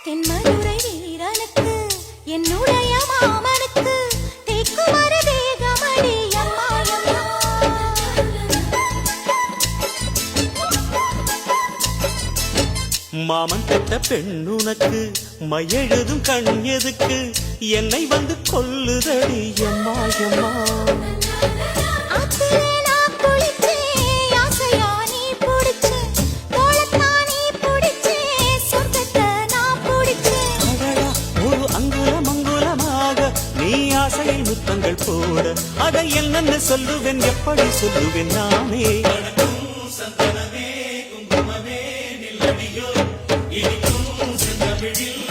தென்மதுரை வீரனுக்கு என்னுடைய மாமனுக்கு தேக்குமர தேகமடி அம்மா அம்மா. மாமன் பெற்ற பெண்ணுனக்கு மையெழுதும் கண் எதுக்கு என்னை வந்து கொல்லுதடி அம்மா அம்மா. ஆத்திலே நான் குளிச்சேன், ஆசையா நீ புடிச்சேன், தோளத்தான் நீ புடிச்சேன், சொர்க்கத்தை நான் புடிச்சேன். அடடா, ஒரு அங்குலம் அங்குலமாக நீ ஆசையை முத்தங்கள் போட அதை என்னென்ன சொல்லுவேன் எப்படி சொல்லுவேன் நானே. சந்தனமே குங்குமமே நில்லடியோ இனிக்கும் செந்தமிழில்